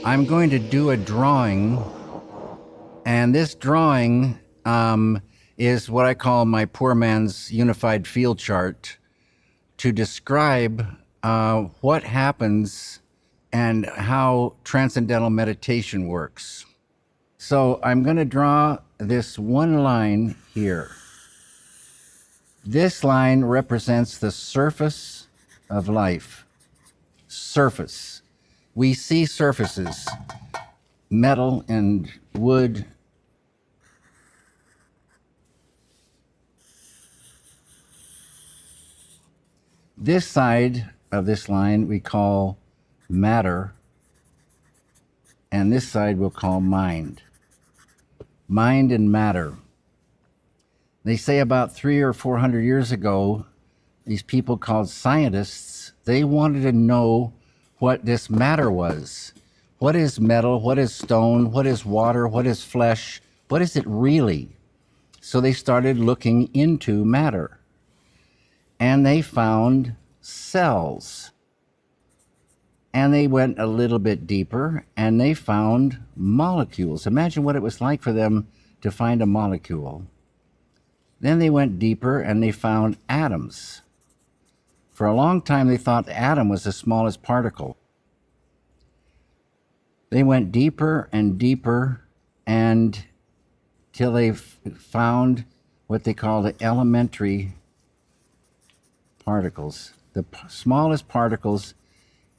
I'm going to do a drawing, and this drawing is what I call my poor man's unified field chart to describe what happens and how transcendental meditation works. So I'm going to draw this one line here. This line represents the surface of life. Surface. We see surfaces, metal and wood. This side of this line we call matter, and this side we'll call mind. Mind and matter. They say about 300 or 400 years ago, these people called scientists, they wanted to know what this matter was. What is metal? What is stone? What is water? What is flesh? What is it really? So they started looking into matter. And they found cells. And they went a little bit deeper and they found molecules. Imagine what it was like for them to find a molecule. Then they went deeper and they found atoms. For a long time, they thought the atom was the smallest particle. They went deeper and deeper and till they found what they call the elementary particles, the smallest particles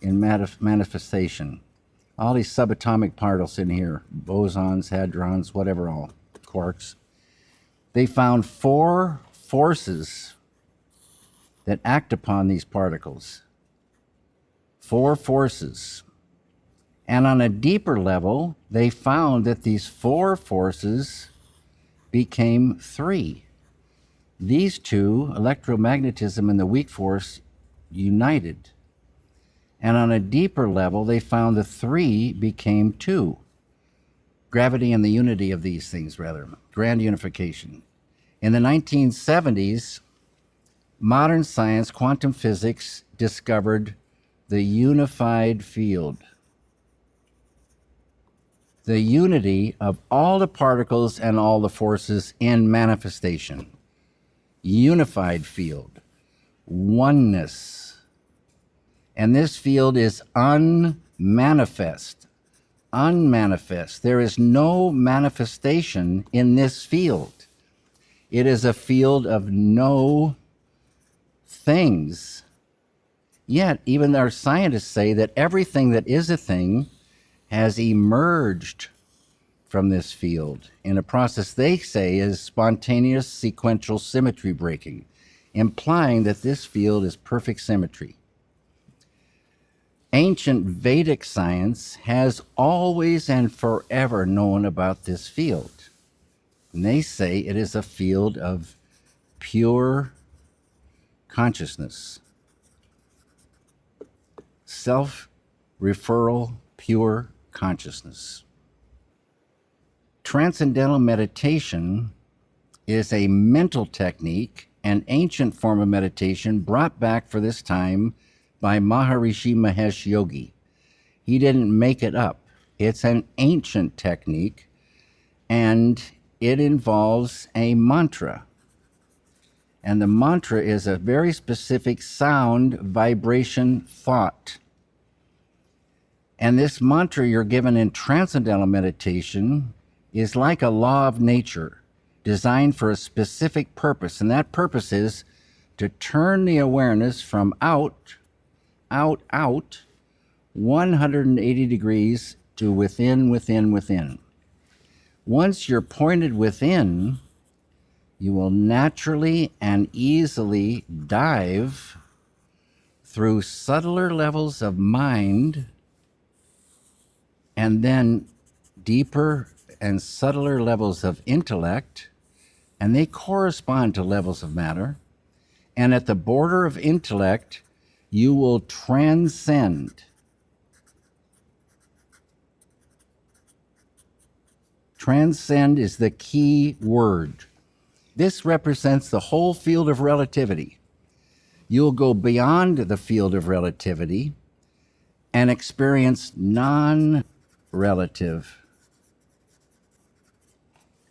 in manifestation. All these subatomic particles in here, bosons, hadrons, whatever all, quarks. They found 4 forces that act upon these particles. 4 forces. And on a deeper level, they found that these 4 forces became 3. These 2, electromagnetism and the weak force, united. And on a deeper level, they found the 3 became 2. Gravity and the unity of these things, rather. Grand unification. In the 1970s, modern science, quantum physics, discovered the unified field. The unity of all the particles and all the forces in manifestation. Unified field. Oneness. And this field is unmanifest. Unmanifest. There is no manifestation in this field. It is a field of no things. Yet, even our scientists say that everything that is a thing has emerged from this field in a process they say is spontaneous sequential symmetry breaking, implying that this field is perfect symmetry. Ancient Vedic science has always and forever known about this field. And they say it is a field of pure consciousness. Self-referral, pure consciousness. Transcendental meditation is a mental technique, an ancient form of meditation brought back for this time by Maharishi Mahesh Yogi. He didn't make it up. It's an ancient technique, and it involves a mantra. And the mantra is a very specific sound, vibration, thought. And this mantra you're given in transcendental meditation is like a law of nature designed for a specific purpose. And that purpose is to turn the awareness from out, 180 degrees to within. Once you're pointed within, you will naturally and easily dive through subtler levels of mind and then deeper and subtler levels of intellect, and they correspond to levels of matter. And at the border of intellect, you will transcend. Transcend is the key word. This represents the whole field of relativity. You'll go beyond the field of relativity and experience non-relative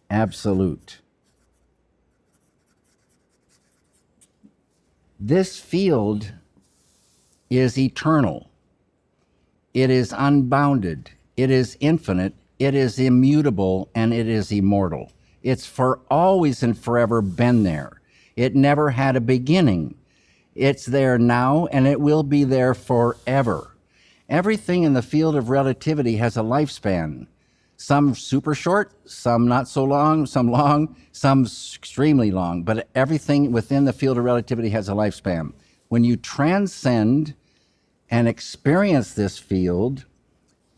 absolute. This field is eternal. It is unbounded. It is infinite. It is immutable, and it is immortal. It's for always and forever been there. It never had a beginning. It's there now, and it will be there forever. Everything in the field of relativity has a lifespan. Some super short, some not so long, some extremely long, but everything within the field of relativity has a lifespan. When you transcend and experience this field,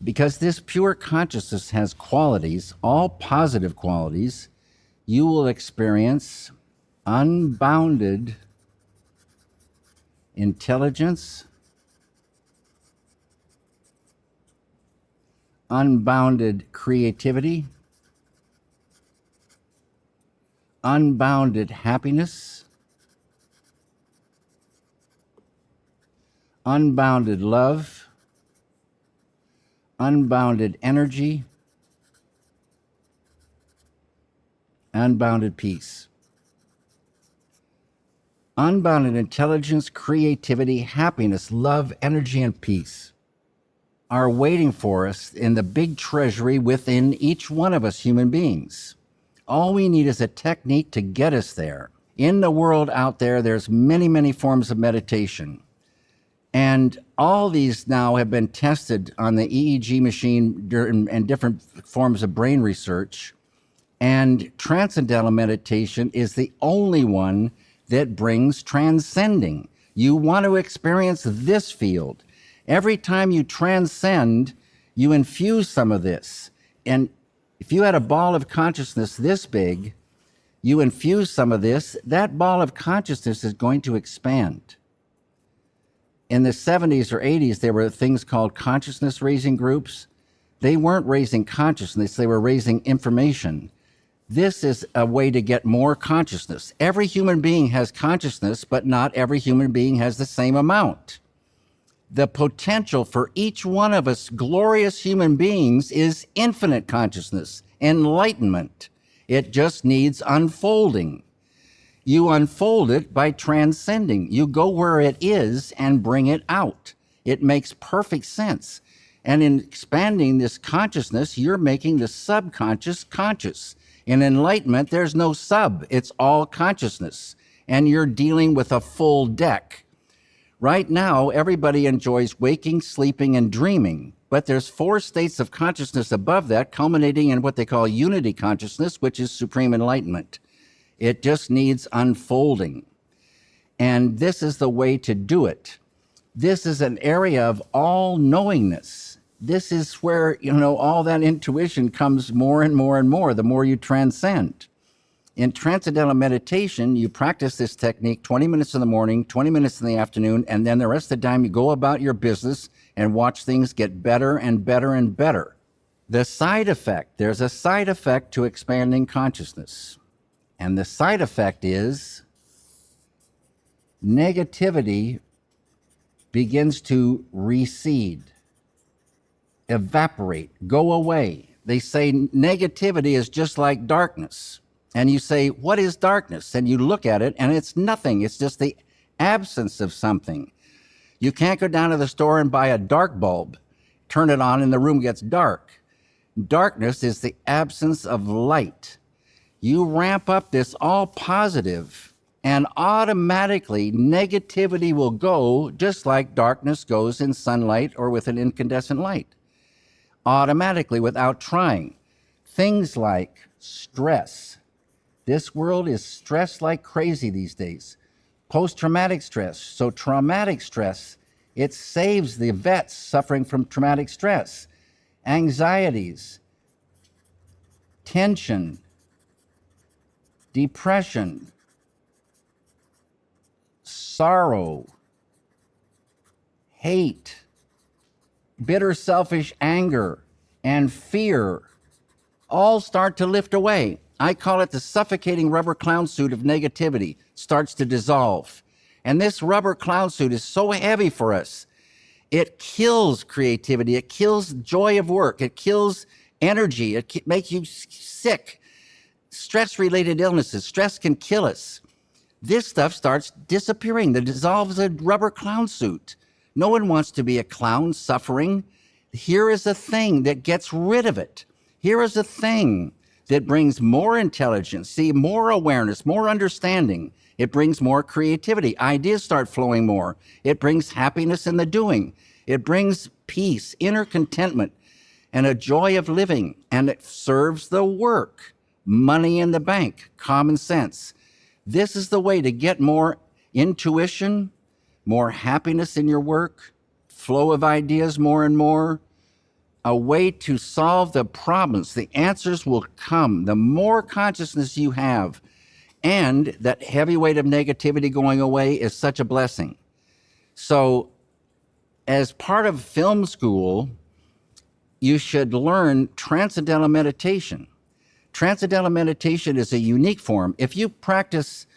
because this pure consciousness has qualities, all positive qualities, you will experience unbounded intelligence, unbounded creativity, unbounded happiness, unbounded love, unbounded energy, unbounded peace. Unbounded intelligence, creativity, happiness, love, energy, and peace are waiting for us in the big treasury within each one of us human beings. All we need is a technique to get us there. In the world out there, there's many, many forms of meditation. And all these now have been tested on the EEG machine and different forms of brain research. And Transcendental Meditation is the only one that brings transcending. You want to experience this field. Every time you transcend, you infuse some of this. And if you had a ball of consciousness this big, you infuse some of this, that ball of consciousness is going to expand. In the 70s or 80s, there were things called consciousness raising groups. They weren't raising consciousness, they were raising information. This is a way to get more consciousness. Every human being has consciousness, but not every human being has the same amount. The potential for each one of us glorious human beings is infinite consciousness, enlightenment. It just needs unfolding. You unfold it by transcending. You go where it is and bring it out. It makes perfect sense. And in expanding this consciousness, you're making the subconscious conscious. In enlightenment, there's no sub. It's all consciousness. And you're dealing with a full deck. Right now, everybody enjoys waking, sleeping, and dreaming. But there's 4 states of consciousness above that, culminating in what they call unity consciousness, which is supreme enlightenment. It just needs unfolding. And this is the way to do it. This is an area of all knowingness. This is where, all that intuition comes more and more and more, the more you transcend. In Transcendental Meditation, you practice this technique 20 minutes in the morning, 20 minutes in the afternoon, and then the rest of the time you go about your business and watch things get better and better and better. The side effect, there's a side effect to expanding consciousness. And the side effect is negativity begins to recede, evaporate, go away. They say negativity is just like darkness. And you say, what is darkness? And you look at it and it's nothing. It's just the absence of something. You can't go down to the store and buy a dark bulb, turn it on and the room gets dark. Darkness is the absence of light. You ramp up this all positive and automatically negativity will go just like darkness goes in sunlight or with an incandescent light. Automatically without trying. Things like stress. This world is stressed like crazy these days. Post-traumatic stress. So traumatic stress, it saves the vets suffering from traumatic stress. Anxieties, tension, depression, sorrow, hate, bitter, selfish anger, and fear all start to lift away. I call it the suffocating rubber clown suit of negativity starts to dissolve. And this rubber clown suit is so heavy for us. It kills creativity. It kills joy of work. It kills energy. It makes you sick. Stress-related illnesses. Stress can kill us. This stuff starts disappearing. That dissolves a rubber clown suit. No one wants to be a clown suffering. Here is a thing that gets rid of it. Here is a thing that brings more intelligence, see, more awareness, more understanding. It brings more creativity. Ideas start flowing more. It brings happiness in the doing. It brings peace, inner contentment, and a joy of living. And it serves the work. Money in the bank, common sense. This is the way to get more intuition, more happiness in your work, flow of ideas more and more, a way to solve the problems. The answers will come. The more consciousness you have, and that heavy weight of negativity going away is such a blessing. So as part of film school, you should learn Transcendental Meditation. Transcendental Meditation is a unique form. If you practice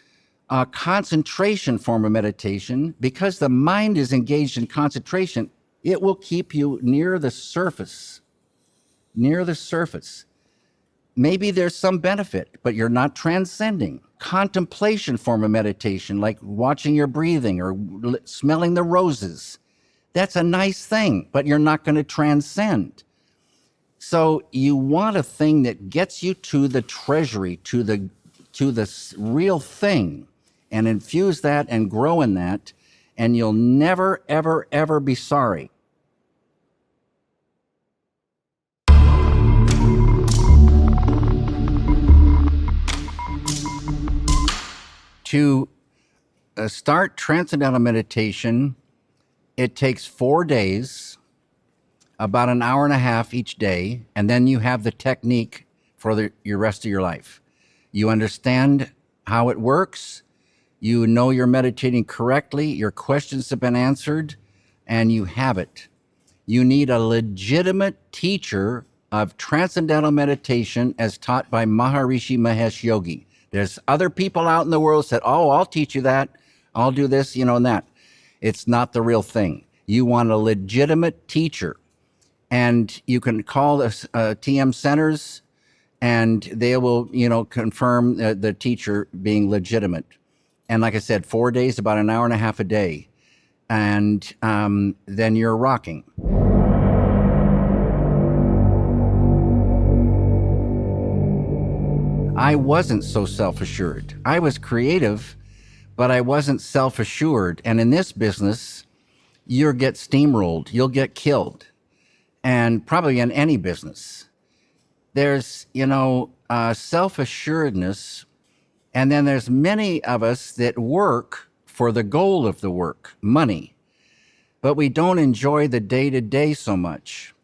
a concentration form of meditation, because the mind is engaged in concentration, it will keep you near the surface, near the surface. Maybe there's some benefit, but you're not transcending. Contemplation form of meditation, like watching your breathing or smelling the roses, that's a nice thing, but you're not going to transcend. So you want a thing that gets you to the treasury, to the real thing, and infuse that and grow in that, and you'll never, ever, ever be sorry. To start Transcendental Meditation, it takes 4 days, about an hour and a half each day, and then you have the technique for your rest of your life. You understand how it works, you know you're meditating correctly, your questions have been answered, and you have it. You need a legitimate teacher of Transcendental Meditation as taught by Maharishi Mahesh Yogi. There's other people out in the world that said, oh, I'll teach you that, I'll do this, and that. It's not the real thing. You want a legitimate teacher. And you can call the TM centers, and they will, confirm the teacher being legitimate. And like I said, 4 days, about an hour and a half a day. And then you're rocking. I wasn't so self-assured. I was creative, but I wasn't self-assured. And in this business, you'll get steamrolled, you'll get killed. And probably in any business. There's, self-assuredness, and then there's many of us that work for the goal of the work, money, but we don't enjoy the day-to-day so much.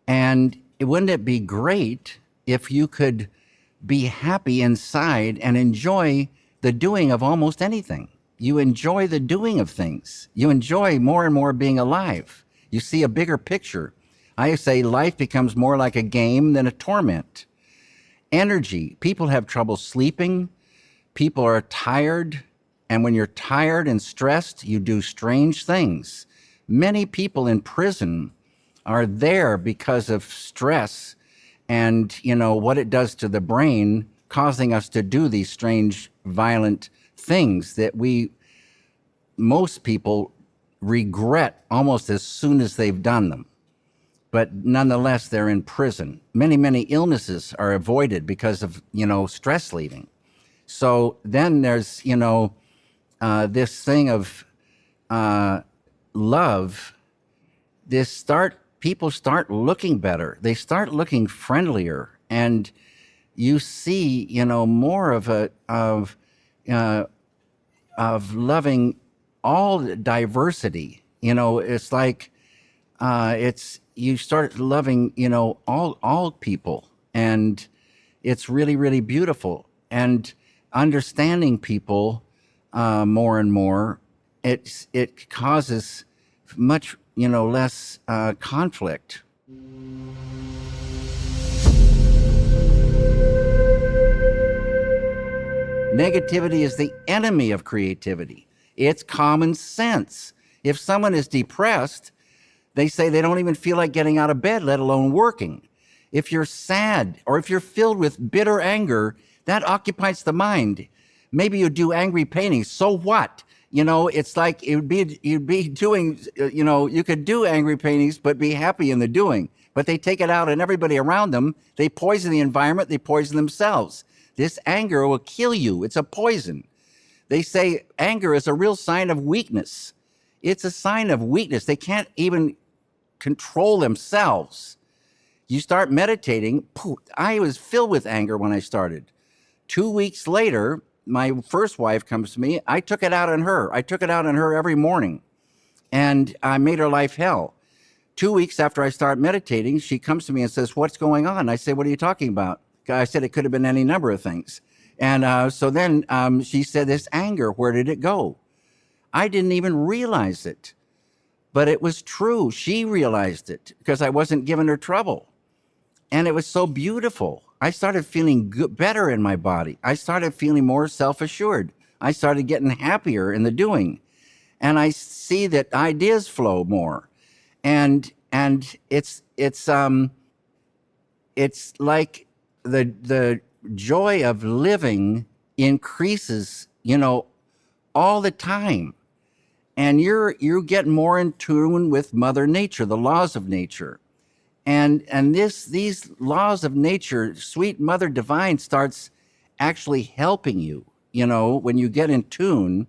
And wouldn't it be great if you could be happy inside and enjoy the doing of almost anything? You enjoy the doing of things. You enjoy more and more being alive. You see a bigger picture. I say life becomes more like a game than a torment. Energy. People have trouble sleeping. People are tired. And when you're tired and stressed, you do strange things. Many people in prison are there because of stress and, what it does to the brain, causing us to do these strange, violent things that most people regret almost as soon as they've done them. But nonetheless, they're in prison. Many, many illnesses are avoided because of, stress leaving. So then there's, this thing of love. People start looking better. They start looking friendlier, and you see, more of loving all diversity. It's like you start loving, all people, and it's really, really beautiful. And understanding people more and more, it causes much, less conflict. Negativity is the enemy of creativity. It's common sense. If someone is depressed, they say they don't even feel like getting out of bed, let alone working. If you're sad or if you're filled with bitter anger, that occupies the mind. Maybe you do angry paintings. So what? You know, it's like you'd be doing, you know, you could do angry paintings, but be happy in the doing. But they take it out on everybody around them. They poison the environment. They poison themselves. This anger will kill you. It's a poison. They say anger is a real sign of weakness. It's a sign of weakness. They can't even control themselves. You start meditating. I was filled with anger when I started. 2 weeks later, my first wife comes to me. I took it out on her. I took it out on her every morning, and I made her life hell. 2 weeks after I start meditating, she comes to me and says, "What's going on?" I say, "What are you talking about?" I said, "It could have been any number of things." And so then she said, "This anger, where did it go?" I didn't even realize it, but it was true. She realized it because I wasn't giving her trouble. And it was so beautiful. I started feeling better in my body. I started feeling more self-assured. I started getting happier in the doing. And I see that ideas flow more. And it's like the joy of living increases, you know, all the time. And you get more in tune with Mother Nature, the laws of nature. And these laws of nature, sweet Mother Divine starts actually helping you, you know, when you get in tune.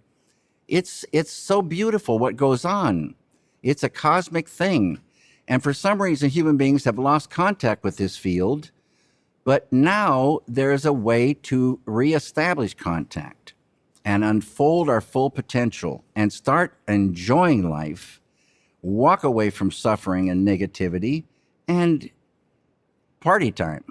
It's so beautiful what goes on. It's a cosmic thing. And for some reason, human beings have lost contact with this field. But now there is a way to reestablish contact and unfold our full potential and start enjoying life, walk away from suffering and negativity, and party time.